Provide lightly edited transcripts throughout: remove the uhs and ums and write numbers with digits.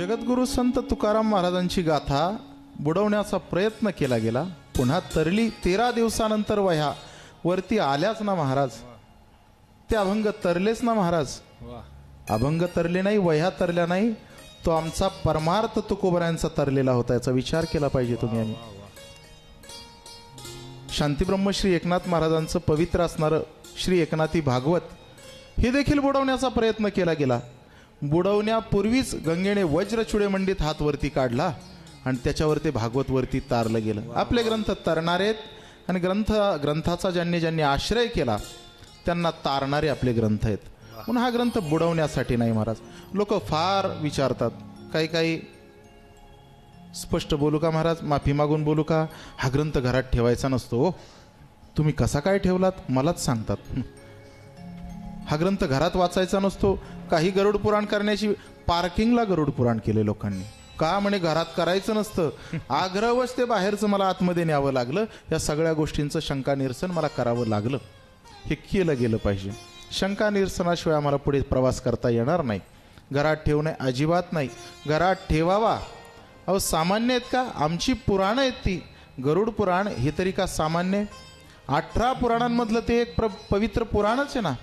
जगद्गुरु संत तुकाराम महाराजांची गाथा बुडवण्याचा प्रयत्न केला गेला. पुन्हा तरली 13 दिवसानंतर वह्या वरती आल्याच ना महाराज. ते अभंग तरलेच ना महाराज. अभंग तरले नाही, वह्या तरल्या नाही. तो आमचा परमार्थ तुकोबऱ्यांचा तरलेला होता. याचा विचार केला पाहिजे तुम्ही. आम्ही शांतीब्रह्म श्री एकनाथ महाराजांचं पवित्र असणारं श्री एकनाथी भागवत हे देखील बुडवण्याचा प्रयत्न केला गेला. बुडवण्यापूर्वीच गंगेने वज्रचुडे मंडित हात वरती काढला आणि त्याच्यावर ते भागवत वरती तारलं गेलं. आपले ग्रंथ तरणारे आहेत आणि ग्रंथाचा ज्यांनी आश्रय केला त्यांना तारणारे आपले ग्रंथ आहेत. म्हणून हा ग्रंथ बुडवण्यासाठी नाही महाराज. लोक फार विचारतात, काही स्पष्ट बोलू का महाराज, माफी मागून बोलू का, हा ग्रंथ घरात ठेवायचा नसतो. हो, तुम्ही कसा काय ठेवलात मलाच सांगतात. हा ग्रंथ घरात वाचायचा नसतो. काही गरुड पुराण करण्याची पार्किंगला गरुड पुराण केले लोकांनी. का म्हणे घरात करायचं नसतं, आग्रहवश ते बाहेरचं मला आतमध्ये न्यावं लागलं. या सगळ्या गोष्टींचं शंका निरसन मला करावं लागलं. हे केलं गेलं पाहिजे. शंका निरसनाशिवाय आम्हाला पुढे प्रवास करता येणार नाही. घरात ठेवणे अजिबात नाही. घरात ठेवावा. अहो सामान्य आहेत का? आमची पुराणं आहेत ती. गरुड पुराण हे तरी का सामान्य? 18 पुराणांमधलं ते एक पवित्र पुराणच आहे ना.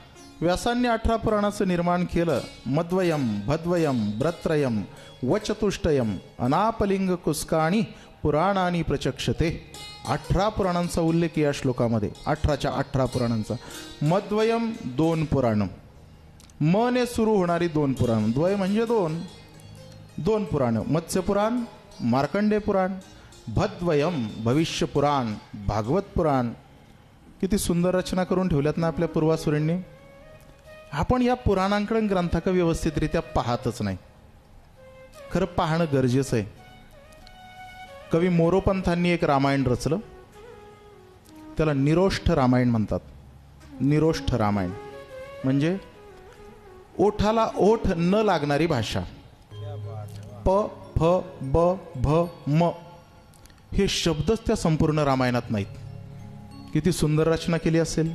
व्यासांनी 18 पुराणाचं निर्माण केलं. मद्वयम, भद्वयम, ब्रत्रयम, वचतुष्टयम, अनापलिंग कुस्काणी पुराणानी प्रचक्षते. 18 पुराणांचा उल्लेख या श्लोकामध्ये. 18च्या 18 पुराणांचा. मद्वयम 2 पुराण, मने सुरू होणारी 2 पुराण. द्वय म्हणजे 2 पुराण. मत्स्य पुराण, मार्कंडे पुराण. भद्वयम भविष्य पुराण, भागवत पुराण. किती सुंदर रचना करून ठेवल्यात ना आपल्या पूर्वासुरींनी. आपण या पुराणांकडे ग्रंथाकडे व्यवस्थितरित्या पाहतच नाही. खरं पाहणं गरजेचं आहे. कवी मोरोपंथांनी एक रामायण रचलं. त्याला निरोष्ठ रामायण म्हणतात. निरोष्ठ रामायण म्हणजे ओठाला ओठ न लागणारी भाषा. प, फ, ब, भ, म हे शब्दच त्या संपूर्ण रामायणात नाहीत. किती सुंदर रचना केली असेल.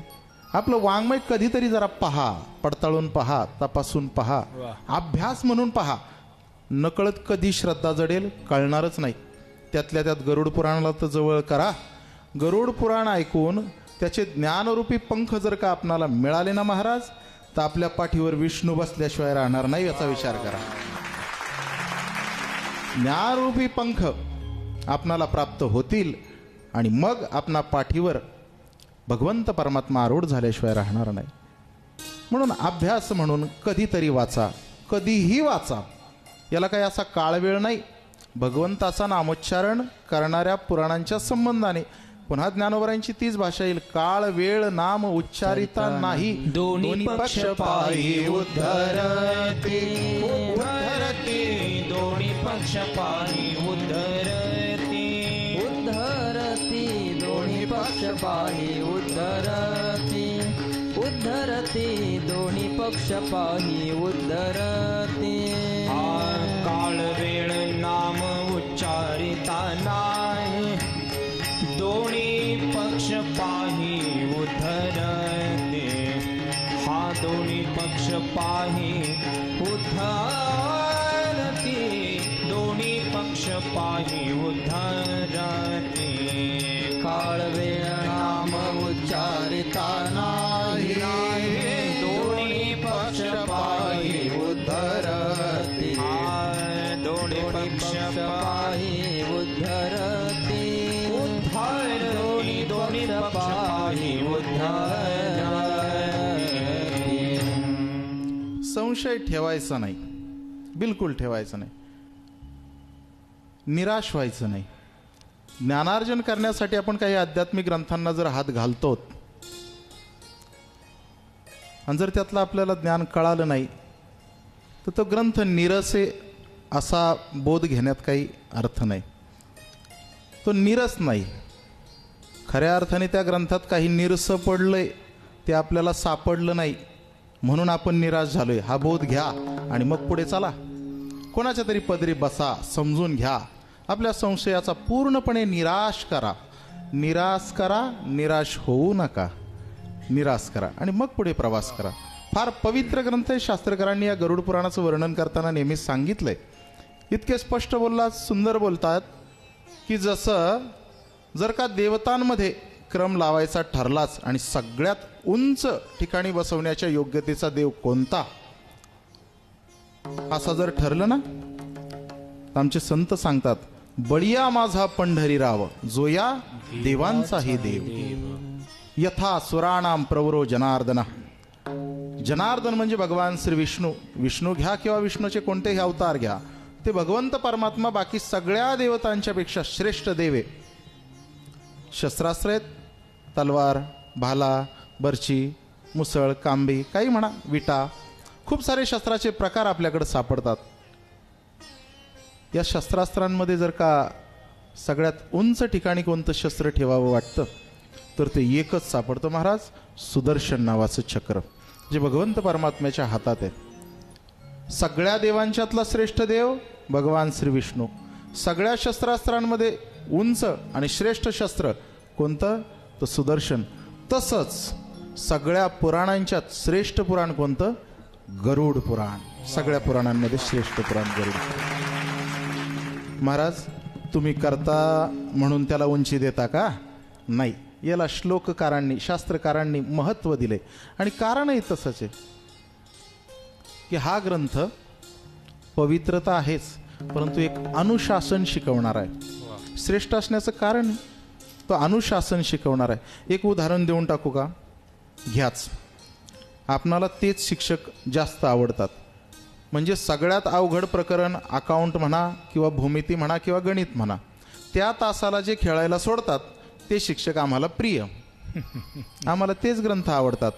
आपलं वाङ्मय कधीतरी जरा पहा, पडताळून पहा, तपासून पहा, अभ्यास म्हणून पहा. नकळत कधी श्रद्धा जडेल कळणारच नाही. त्यातल्या त्यात गरुड पुराणाला तर जवळ करा. गरुड पुराण ऐकून त्याचे ज्ञानरूपी पंख जर का आपणाला मिळाले ना महाराज, तर आपल्या पाठीवर विष्णू बसल्याशिवाय राहणार नाही याचा विचार करा. ज्ञानरूपी पंख आपणाला प्राप्त होतील आणि मग आपणा पाठीवर भगवंत परमात्मा आरूढ झाल्याशिवाय राहणार नाही. म्हणून अभ्यास म्हणून कधीतरी वाचा, कधीही वाचा. याला काही असा काळवेळ नाही. भगवंताचा नामोच्चारण करणाऱ्या पुराणांच्या संबंधाने पुन्हा ज्ञानोबरांची तीच भाषा येईल. काळ वेळ नाम उच्चारिता नाही, दोन्ही पक्ष पायी उद्धरते. दोन्ही पक्ष पायी उद्धरते. दोन्ही पक्ष पायी उद्धरते. दोन्ही पक्ष पायी उद्धरते. काळ वेळ नाम उच्चारिता नाही, दोन्ही पक्ष पाही उद्धरते. हा दोन्ही पक्ष पाही उद्धरते. दोन्ही पक्ष पाही उद्धरते. काळ वेळ नाम उच्चारिता नाही, दोन्ही पक्ष पाही उद्धरते. दोन्ही पक्ष पाही उद्धरते. दोन्ही पक्ष पाही उद्धरते. संशय ठेवायचा नाही, बिलकुल ठेवायचं नाही. निराश व्हायचं नाही. ज्ञानार्जन करण्यासाठी आपण काही आध्यात्मिक ग्रंथांना जर हात घालतो आणि जर त्यातलं आपल्याला ज्ञान कळालं नाही तर तो ग्रंथ निरस आहे असा बोध घेण्यात काही अर्थ नाही. तो निरस नाही. खऱ्या अर्थाने त्या ग्रंथात काही निरसं पडलंय, ते आपल्याला सापडलं नाही म्हणून आपण निराश झालोय. हा बोध घ्या आणि मग पुढे चला. कोणाच्या तरी पदरी बसा, समजून घ्या. आपल्या संशयाचा पूर्णपणे निराश करा. निराश होऊ नका. निराश करा आणि मग पुढे प्रवास करा. फार पवित्र ग्रंथ आहे. शास्त्रकारांनी या गरुड पुराणाचं वर्णन करताना नेहमीच सांगितलंय इतके स्पष्ट बोलला, सुंदर बोलतात की जसं जर का देवतांमध्ये क्रम लावायचा ठरलाच आणि सगळ्यात उंच ठिकाणी बसवण्याच्या योग्यतेचा देव कोणता असा जर ठरलं ना, तर आमचे संत सांगतात, बळिया माझा पंढरीराव जो या देवांचाही देव, यथा सुराणाम प्रवरो जनार्दन. जनार्दन म्हणजे भगवान श्री विष्णू. विष्णू घ्या किंवा विष्णूचे कोणतेही अवतार घ्या, ते भगवंत परमात्मा बाकी सगळ्या देवतांच्या पेक्षा श्रेष्ठ देव आहे. शस्त्रास्त्र आहेत, तलवार, भाला, बर्ची, मुसळ, कांबी, काही म्हणा, विटा, खूप सारे शस्त्राचे प्रकार आपल्याकडे सापडतात. या शस्त्रास्त्रांमध्ये जर का सगळ्यात उंच ठिकाणी कोणतं शस्त्र ठेवावं वाटतं तर ते एकच सापडतं महाराज, सुदर्शन नावाचं चक्र, जे भगवंत परमात्म्याच्या हातात आहे. सगळ्या देवांच्यातला श्रेष्ठ देव भगवान श्री विष्णू. सगळ्या शस्त्रास्त्रांमध्ये उंच आणि श्रेष्ठ शस्त्र कोणतं, तर सुदर्शन. तसंच सगळ्या पुराणांच्यात श्रेष्ठ पुराण कोणतं, गरुड पुराण. सगळ्या पुराणांमध्ये श्रेष्ठ पुराण गरुड. महाराज तुम्ही करता म्हणून त्याला उंची देता का, नाही. याला श्लोककारांनी, शास्त्रकारांनी महत्त्व दिले आणि कारणही तसंच आहे की हा ग्रंथ पवित्रता आहेच, परंतु एक अनुशासन शिकवणार आहे. श्रेष्ठ असण्याचं कारण तो अनुशासन शिकवणार आहे. एक उदाहरण देऊन टाकू का, घ्याच. आपणाला तेच शिक्षक जास्त आवडतात. म्हणजे सगळ्यात अवघड प्रकरण अकाउंट म्हणा किंवा भूमिती म्हणा किंवा गणित म्हणा, त्या तासाला जे खेळायला सोडतात ते शिक्षक आम्हाला प्रिय. आम्हाला तेच ग्रंथ आवडतात.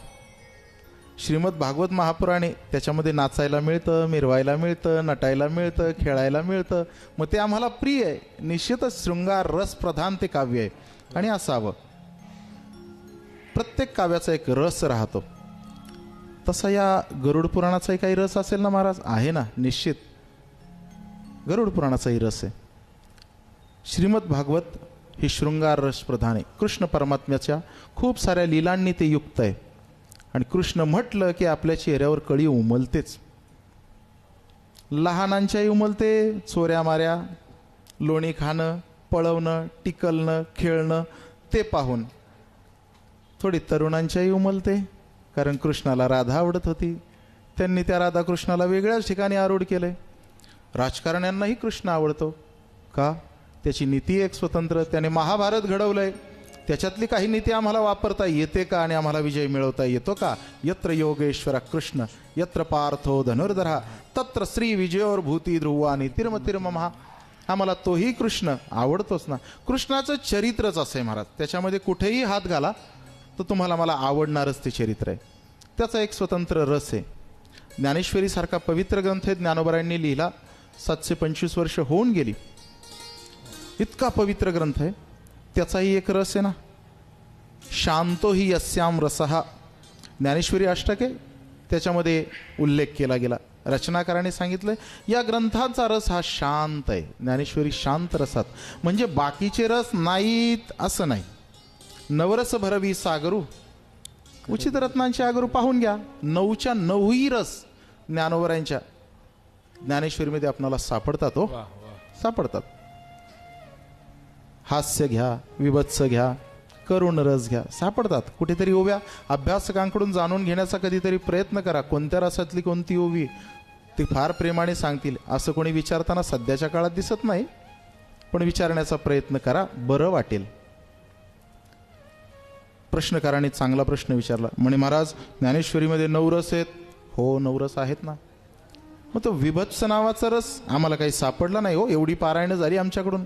श्रीमद भागवत महापुराणे, त्याच्यामध्ये नाचायला मिळतं, मिरवायला मिळतं, नटायला मिळतं, खेळायला मिळतं, मग ते आम्हाला प्रिय आहे. निश्चितच शृंगार रस प्रधान ते काव्य आहे आणि असावं. प्रत्येक काव्याचा एक रस राहतो. तसा या गरुड पुराणाचाही काही रस असेल ना महाराज, आहे ना, निश्चित गरुड पुराणाचाही रस आहे. श्रीमद भागवत हे शृंगार रस प्रधान आहे. कृष्ण परमात्म्याच्या खूप साऱ्या लीलांनी ते युक्त आहे आणि कृष्ण म्हटलं की आपल्या चेहऱ्यावर कळी उमलतेच. लहानांच्याही उमलते, चोऱ्या माऱ्या, लोणी खाणं, पळवणं, टिकलणं, खेळणं ते पाहून. थोडी तरुणांच्याही उमलते, कारण कृष्णाला राधा आवडत होती, त्यांनी त्या राधाकृष्णाला वेगळ्याच ठिकाणी आरूढ केलंय. राजकारण्यांनाही कृष्ण आवडतो का, त्याची नीती एक स्वतंत्र, त्याने महाभारत घडवलंय, त्याच्यातली काही नीती आम्हाला वापरता येते का आणि आम्हाला विजय मिळवता येतो का. यत्र योगेश्वर कृष्ण यत्र पार्थो धनुर्धरा तत्र श्री विजयोर भूती ध्रुवा नीतिर्मतिर्महा. आम्हाला तोही कृष्ण आवडतोच ना. कृष्णाचं चरित्रच असं आहे महाराज, त्याच्यामध्ये कुठेही हात घाला तर तुम्हाला मला आवडणारच ते चरित्र आहे. त्याचा एक स्वतंत्र रस आहे. ज्ञानेश्वरीसारखा पवित्र ग्रंथ आहे, ज्ञानोबरायांनी लिहिला, 725 वर्ष होऊन गेली. इतका पवित्र ग्रंथ आहे, त्याचाही एक रस आहे ना. शांतो ही यस्याम रसहा, ज्ञानेश्वरी अष्टक आहे, त्याच्यामध्ये उल्लेख केला गेला. रचनाकाराने सांगितलं या ग्रंथाचा रस हा शांत आहे. ज्ञानेश्वरी शांत रसात, म्हणजे बाकीचे रस नाहीत असं नाही. नवरस भरवी सागरू, उचित रत्नांचे आगरू पाहून घ्या. 9च्या 9ही रस ज्ञानोबरायांच्या ज्ञानेश्वरीमध्ये आपणाला सापडतात. हो, सापडतात. हास्य घ्या, विभत्स घ्या, करुण रस घ्या, सापडतात. कुठेतरी ओव्या अभ्यासकांकडून जाणून घेण्याचा कधीतरी प्रयत्न करा. कोणत्या रसातली कोणती ओवी ते फार प्रेमाने सांगतील असं कोणी विचारताना सध्याच्या काळात दिसत नाही, पण विचारण्याचा प्रयत्न करा, बरं वाटेल. प्रश्नकाराने चांगला प्रश्न विचारला, म्हणे महाराज ज्ञानेश्वरीमध्ये 9 रस आहेत. हो, 9 रस आहेत ना. मग तो विभत्स नावाचा रस आम्हाला काही सापडला नाही. हो, एवढी पारायण झाली आमच्याकडून.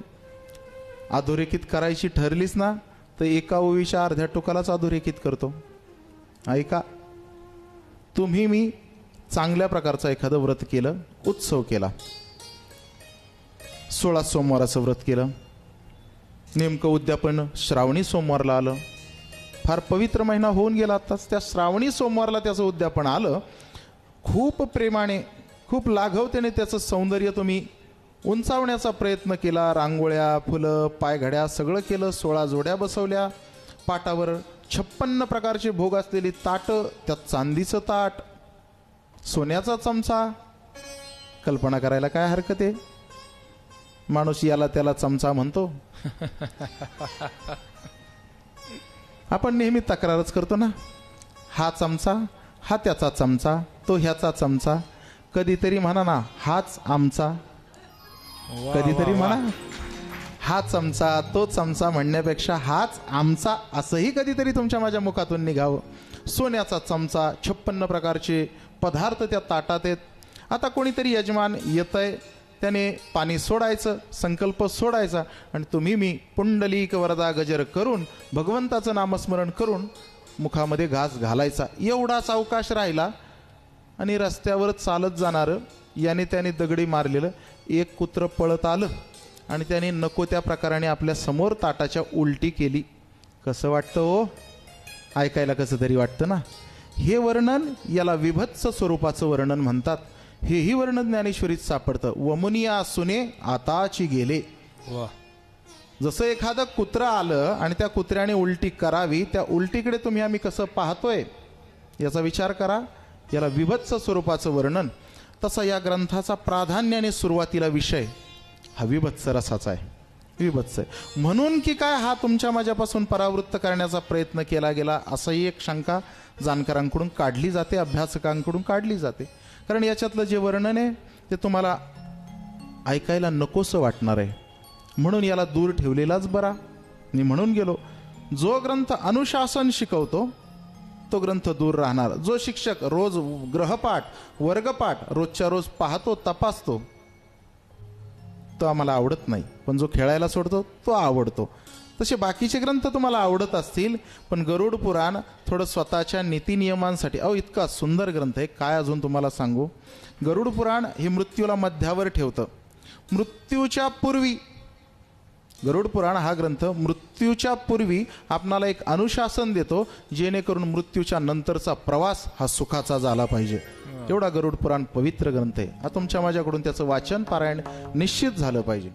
अधोरेखित करायची ठरलीच ना तर एका ओवीच्या अर्ध्या टोकालाच अधोरेखित करतो. ऐका, तुम्ही मी चांगल्या प्रकारचं एखादं व्रत केलं, उत्सव केला, 16 सोमवाराचं व्रत केलं, नेमकं उद्यापन श्रावणी सोमवारला आलं, फार पवित्र महिना होऊन गेला आत्ताच, त्या श्रावणी सोमवारला त्याचं उद्यापन आलं. खूप प्रेमाने, खूप लाघवतेने त्याचं सौंदर्य तुम्ही उंचावण्याचा प्रयत्न केला. रांगोळ्या, फुलं, पायघड्या सगळं केलं, 16 जोड्या बसवल्या. पाटावर 56 प्रकारचे भोग असलेली ताटं, त्यात चांदीचं ताट, सोन्याचा चमचा. कल्पना करायला काय हरकत आहे. माणूस याला त्याला चमचा म्हणतो. आपण नेहमी तक्रारच करतो ना, हा चमचा, हा त्याचा चमचा, तो ह्याचा चमचा. कधीतरी म्हणा ना, हाच आमचा. कधीतरी म्हणा, हा चमचा तो चमचा म्हणण्यापेक्षा हाच आमचा असंही कधीतरी तुमच्या माझ्या मुखातून निघावं. सोन्याचा चमचा, 56 प्रकारचे पदार्थ त्या ताटात आहेत. आता कोणीतरी यजमान येतंय, त्याने पाणी सोडायचं, संकल्प सोडायचा, आणि तुम्ही मी पुंडलिक वरदा गजर करून भगवंताचं नामस्मरण करून मुखामध्ये घास घालायचा. एवढाच अवकाश राहिला आणि रस्त्यावर चालत जाणारं, याने त्याने दगडी मारलेलं एक कुत्रं पळत आलं आणि त्याने नको त्या प्रकाराने आपल्या समोर ताटाच्या उलटी केली. कसं वाटतं हो? ऐकायला कसं तरी वाटतं ना. हे वर्णन, याला विभत्स स्वरूपाचं वर्णन म्हणतात. हेही वर्णन ज्ञानेश्वरीत सापडतं. वमुनिया सुने आताची गेले. वा. जसं एखादं कुत्रं आलं आणि त्या कुत्र्याने उलटी करावी, त्या उलटीकडे तुम्ही आम्ही कसं पाहतोय याचा विचार करा. याला विभत्स स्वरूपाचं वर्णन. तसा या ग्रंथाचा प्राधान्याने सुरुवातीला विषय हा विभत्स रसाचा आहे. विभत्स आहे म्हणून की काय हा तुमच्या माझ्यापासून परावृत्त करण्याचा प्रयत्न केला गेला, असंही एक शंका जाणकारांकडून काढली जाते, अभ्यासकांकडून काढली जाते. कारण याच्यातलं जे वर्णन आहे ते तुम्हाला ऐकायला नकोसं वाटणार आहे, म्हणून याला दूर ठेवलेलाच बरा. मी म्हणून गेलो, जो ग्रंथ अनुशासन शिकवतो तो ग्रंथ दूर राहणार. जो शिक्षक रोज ग्रहपाठ वर्गपाठ रोजच्या रोज पाहतो तपासतो तो आम्हाला आवडत नाही, पण जो खेळायला सोडतो तो आवडतो. तसे बाकीचे ग्रंथ तुम्हाला आवडत असतील, पण गरुड पुराण थोडं स्वतःच्या नीतिनियमांसाठी, इतका सुंदर ग्रंथ आहे, काय अजून तुम्हाला सांगू. गरुड पुराण हे मृत्यूला मध्यावर ठेवतं. मृत्यूच्या पूर्वी गरुड पुराण हा ग्रंथ मृत्यूच्या पूर्वी आपणाला एक अनुशासन देतो, जेणेकरून मृत्यूच्या नंतरचा प्रवास हा सुखाचा झाला पाहिजे. एवढा गरुड पुराण पवित्र ग्रंथ आहे. तुमच्या माझ्याकडून त्याचं वाचन पारायण निश्चित झालं पाहिजे.